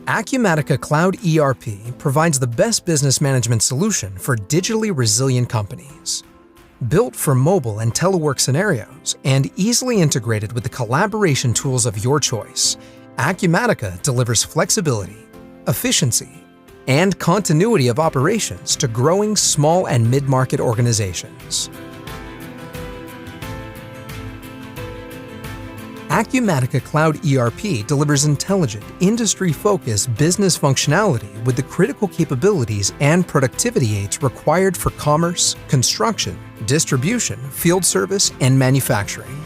Acumatica Cloud ERP provides the best business management solution for digitally resilient companies. Built for mobile and telework scenarios and easily integrated with the collaboration tools of your choice, Acumatica delivers flexibility, efficiency, and continuity of operations to growing small and mid-market organizations. Acumatica Cloud ERP delivers intelligent, industry-focused business functionality with the critical capabilities and productivity aids required for commerce, construction, distribution, field service, and manufacturing.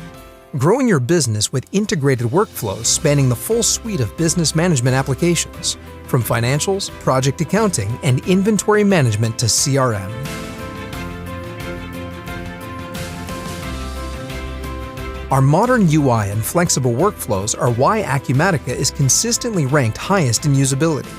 Growing your business with integrated workflows spanning the full suite of business management applications, from financials, project accounting, and inventory management to CRM. Our modern UI and flexible workflows are why Acumatica is consistently ranked highest in usability.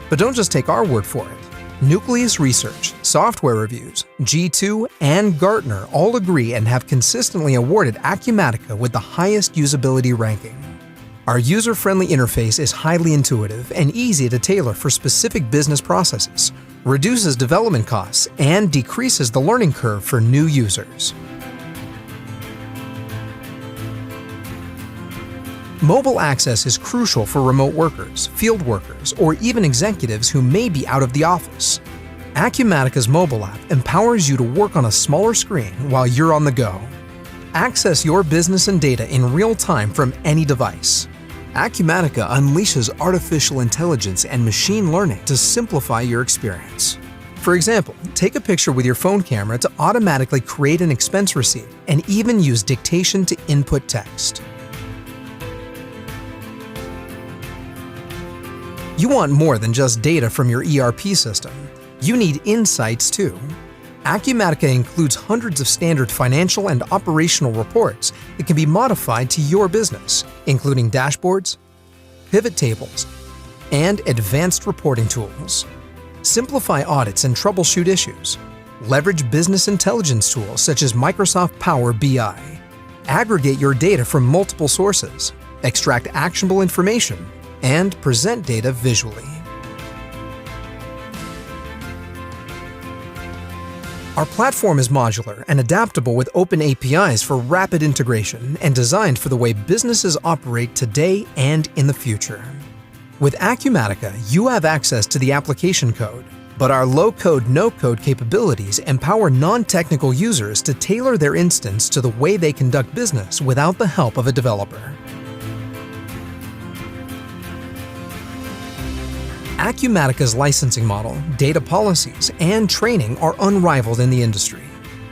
But don't just take our word for it. Nucleus Research, Software Reviews, G2, and Gartner all agree and have consistently awarded Acumatica with the highest usability ranking. Our user-friendly interface is highly intuitive and easy to tailor for specific business processes, reduces development costs, and decreases the learning curve for new users. Mobile access is crucial for remote workers, field workers, or even executives who may be out of the office. Acumatica's mobile app empowers you to work on a smaller screen while you're on the go. Access your business and data in real time from any device. Acumatica unleashes artificial intelligence and machine learning to simplify your experience. For example, take a picture with your phone camera to automatically create an expense receipt and even use dictation to input text. You want more than just data from your ERP system. You need insights too. Acumatica includes hundreds of standard financial and operational reports that can be modified to your business, including dashboards, pivot tables, and advanced reporting tools. Simplify audits and troubleshoot issues. Leverage business intelligence tools such as Microsoft Power BI. Aggregate your data from multiple sources. Extract actionable information and present data visually. Our platform is modular and adaptable with open APIs for rapid integration and designed for the way businesses operate today and in the future. With Acumatica, you have access to the application code, but our low-code, no-code capabilities empower non-technical users to tailor their instance to the way they conduct business without the help of a developer. Acumatica's licensing model, data policies, and training are unrivaled in the industry.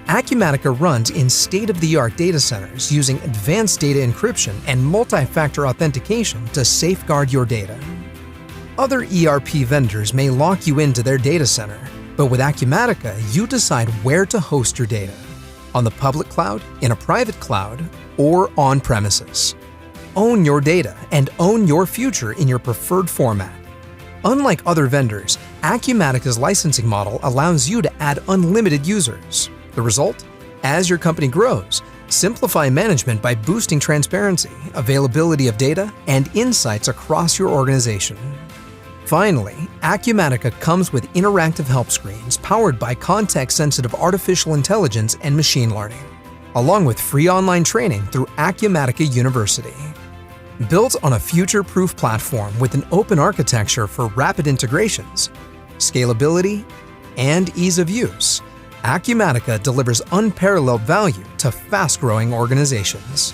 Acumatica runs in state-of-the-art data centers using advanced data encryption and multi-factor authentication to safeguard your data. Other ERP vendors may lock you into their data center, but with Acumatica, you decide where to host your data: on the public cloud, in a private cloud, or on-premises. Own your data and own your future in your preferred format. Unlike other vendors, Acumatica's licensing model allows you to add unlimited users. The result? As your company grows, simplify management by boosting transparency, availability of data, and insights across your organization. Finally, Acumatica comes with interactive help screens powered by context-sensitive artificial intelligence and machine learning, along with free online training through Acumatica University. Built on a future-proof platform with an open architecture for rapid integrations, scalability, and ease of use, Acumatica delivers unparalleled value to fast-growing organizations.